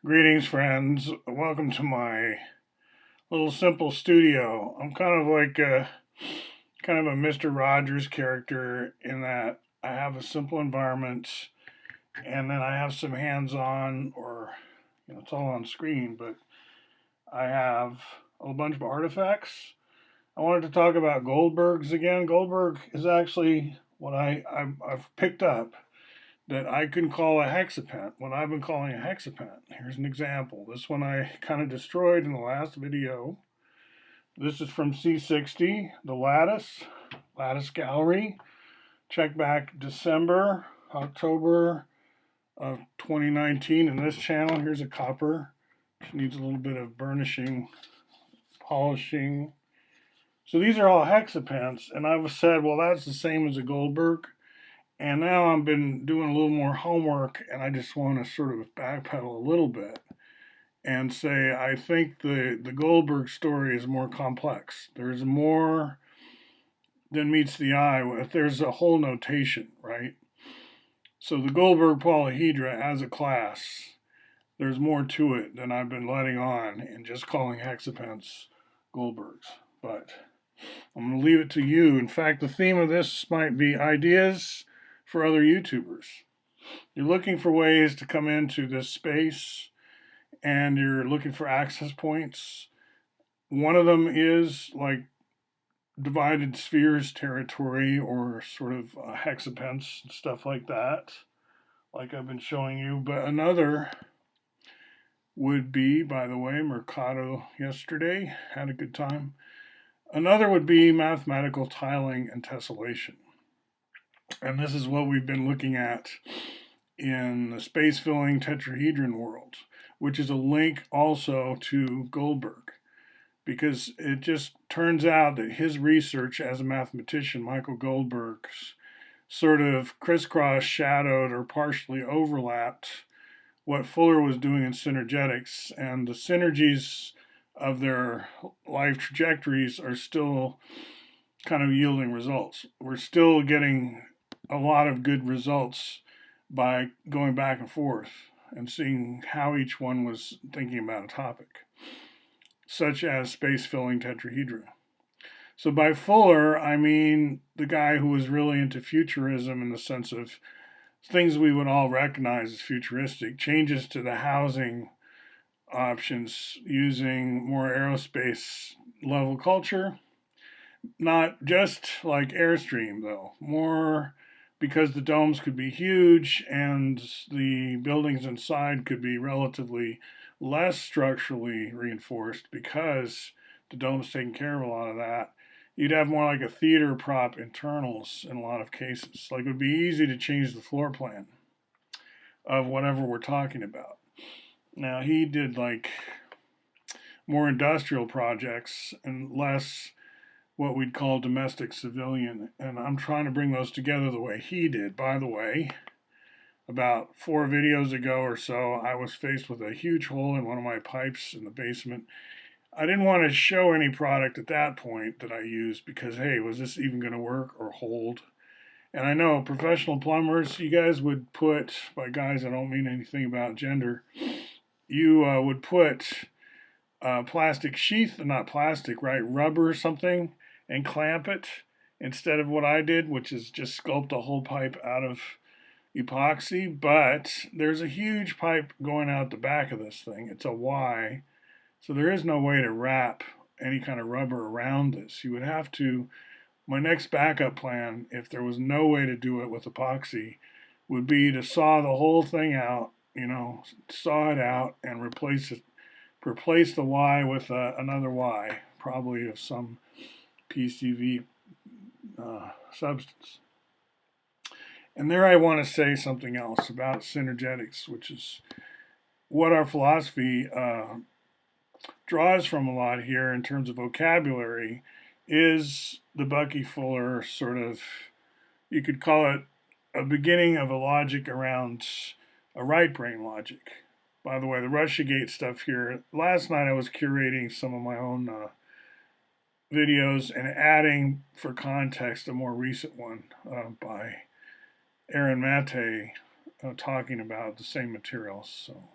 Greetings, friends. Welcome to my little simple studio. I'm kind of a Mr. Rogers character in that I have a simple environment and then I have some hands-on or it's all on screen, but I have a bunch of artifacts. I wanted to talk about goldbergs again. Goldberg is actually what I've picked up that I can call a hexapent, what I've been calling a hexapent. Here's an example. This one I kind of destroyed in the last video. This is from C60, the lattice gallery. Check back December, October of 2019 in this channel. Here's a copper. Which needs a little bit of burnishing, polishing. So these are all hexapents, and I've said, well, that's the same as a goldberg. And now I've been doing a little more homework, and I just want to sort of backpedal a little bit and say I think the Goldberg story is more complex. There's more than meets the eye. If there's a whole notation, right? So the Goldberg polyhedra as a class, there's more to it than I've been letting on and just calling hexapents Goldbergs. But I'm going to leave it to you. In fact, the theme of this might be ideas for other YouTubers. You're looking for ways to come into this space and you're looking for access points. One of them is like divided spheres territory or sort of hexapents and stuff like that, like I've been showing you. But another would be, by the way, Mercado yesterday, had a good time. Another would be mathematical tiling and tessellation. And this is what we've been looking at in the space-filling tetrahedron world, which is a link also to Goldberg, because it just turns out that his research as a mathematician, Michael Goldberg's, sort of crisscross shadowed or partially overlapped what Fuller was doing in Synergetics, and the synergies of their life trajectories are still kind of yielding results. We're still getting a lot of good results by going back and forth and seeing how each one was thinking about a topic, such as space-filling tetrahedra. So by Fuller, I mean the guy who was really into futurism in the sense of things we would all recognize as futuristic, changes to the housing options using more aerospace level culture. Not just like Airstream, though. More because the domes could be huge and the buildings inside could be relatively less structurally reinforced because the dome's taking care of a lot of that. You'd have more like a theater prop internals in a lot of cases. Like it would be easy to change the floor plan of whatever we're talking about. Now he did like more industrial projects and less what we'd call domestic civilian, and I'm trying to bring those together the way he did. By the way, about 4 videos ago or so, I was faced with a huge hole in one of my pipes in the basement. I didn't want to show any product at that point that I used because, hey, was this even going to work or hold? And I know professional plumbers, you guys would put, by guys I don't mean anything about gender, you would put plastic sheath, not plastic, right, rubber or something, and clamp it instead of what I did, which is just sculpt a whole pipe out of epoxy. But there's a huge pipe going out the back of this thing. It's a Y, so there is no way to wrap any kind of rubber around this. You would have to, my next backup plan, if there was no way to do it with epoxy, would be to saw the whole thing out, saw it out and replace the Y with another Y, probably of some PCV substance. And there I want to say something else about synergetics, which is what our philosophy draws from a lot here in terms of vocabulary, is the Bucky Fuller sort of, you could call it a beginning of a logic around a right brain logic. By the way, the Russiagate stuff here, last night I was curating some of my own videos and adding for context a more recent one by Aaron Mate talking about the same materials. So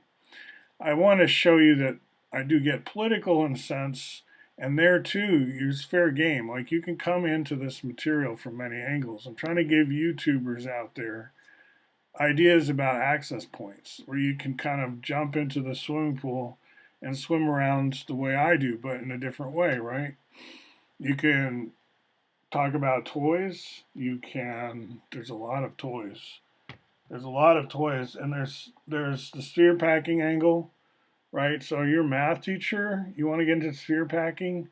I want to show you that I do get political in a sense, and there too, use fair game. Like you can come into this material from many angles. I'm trying to give YouTubers out there ideas about access points where you can kind of jump into the swimming pool and swim around the way I do, but in a different way, right? You can talk about toys. There's a lot of toys. There's a lot of toys, and there's the sphere packing angle, right? So your math teacher, you want to get into sphere packing,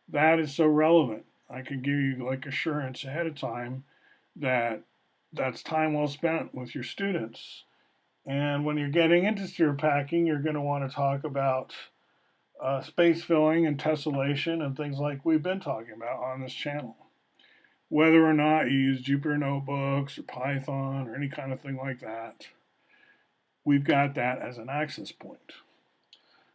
that is so relevant. I can give you like assurance ahead of time that that's time well spent with your students. And when you're getting into sphere packing, you're going to want to talk about space filling and tessellation and things like we've been talking about on this channel. Whether or not you use Jupyter notebooks or Python or any kind of thing like that, we've got that as an access point.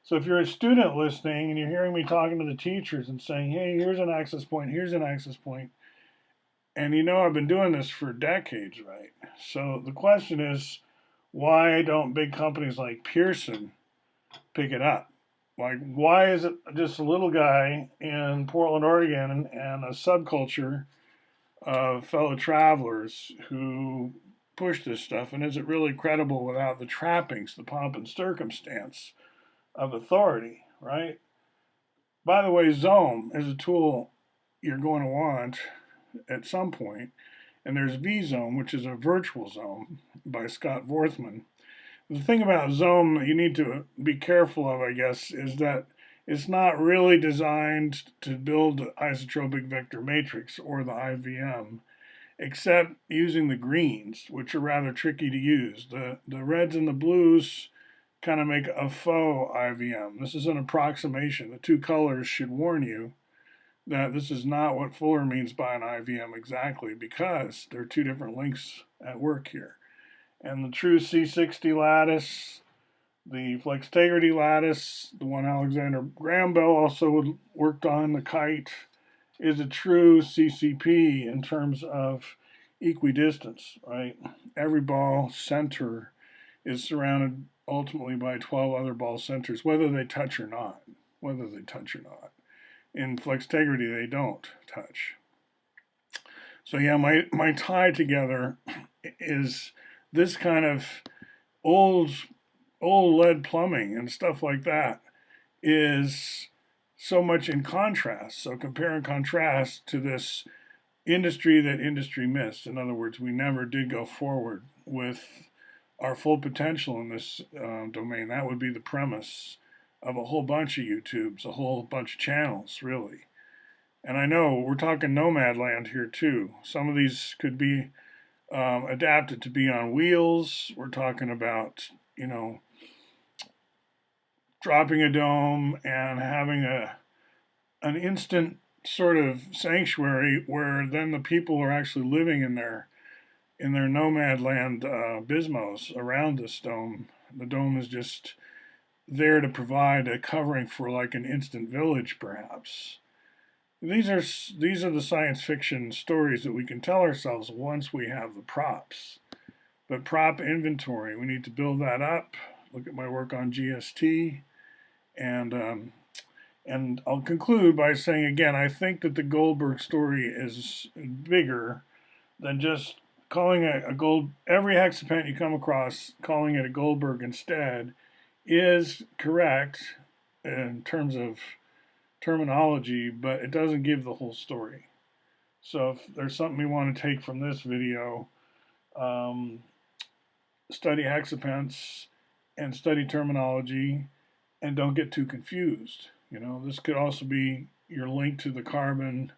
So if you're a student listening and you're hearing me talking to the teachers and saying, hey, here's an access point, here's an access point, and you know I've been doing this for decades, right? So the question is, why don't big companies like Pearson pick it up? Like, why is it just a little guy in Portland, Oregon, and a subculture of fellow travelers who push this stuff? And is it really credible without the trappings, the pomp and circumstance of authority, right? By the way, Zoom is a tool you're going to want at some point, and there's VZone, which is a virtual zone by Scott Vorthman. The thing about Zoom you need to be careful of, I guess, is that it's not really designed to build isotropic vector matrix or the IVM, except using the greens, which are rather tricky to use. The reds and the blues kind of make a faux IVM. This is an approximation. The two colors should warn you that this is not what Fuller means by an IVM exactly, because there are two different links at work here. And the true C60 lattice, the flextegrity lattice, the one Alexander Graham Bell also worked on, the kite, is a true CCP in terms of equidistance, right? Every ball center is surrounded ultimately by 12 other ball centers, whether they touch or not. Whether they touch or not. In flextegrity, they don't touch. So yeah, my tie together is this kind of old lead plumbing and stuff like that is so much in contrast. So compare and contrast to this industry that industry missed. In other words, we never did go forward with our full potential in this domain. That would be the premise of a whole bunch of YouTubes, a whole bunch of channels, really. And I know we're talking nomad land here too. Some of these could be adapted to be on wheels. We're talking about, you know, dropping a dome and having an instant sort of sanctuary where then the people are actually living in their nomad land bismos around this dome. The dome is just there to provide a covering for like an instant village, perhaps. These are the science fiction stories that we can tell ourselves once we have the props. But prop inventory, we need to build that up. Look at my work on GST, and I'll conclude by saying again, I think that the Goldberg story is bigger than just calling it a gold. Every hexapent you come across, calling it a Goldberg instead, is correct in terms of terminology, but it doesn't give the whole story. So if there's something we want to take from this video, study hexapents and study terminology, and don't get too confused. You know, this could also be your link to the carbon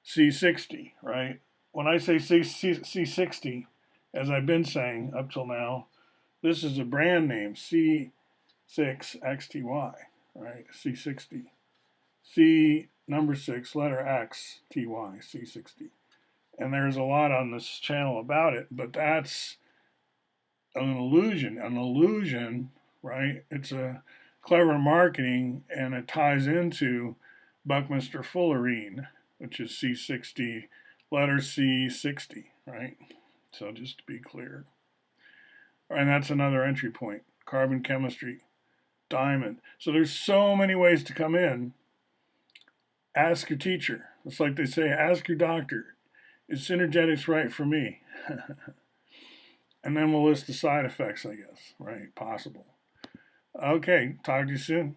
C60, right? When I say C60, as I've been saying up till now, this is a brand name, C6XTY, right? C60. C number 6, letter X, TY, C60. And there's a lot on this channel about it, but that's an illusion, right? It's a clever marketing, and it ties into Buckminster Fullerene, which is C60, letter C60, right? So just to be clear. And that's another entry point, carbon chemistry. diamond. So there's so many ways to come in. Ask your teacher. It's like they say, ask your doctor. Is Synergetics right for me? And then we'll list the side effects, I guess, right? Possible. Okay, talk to you soon.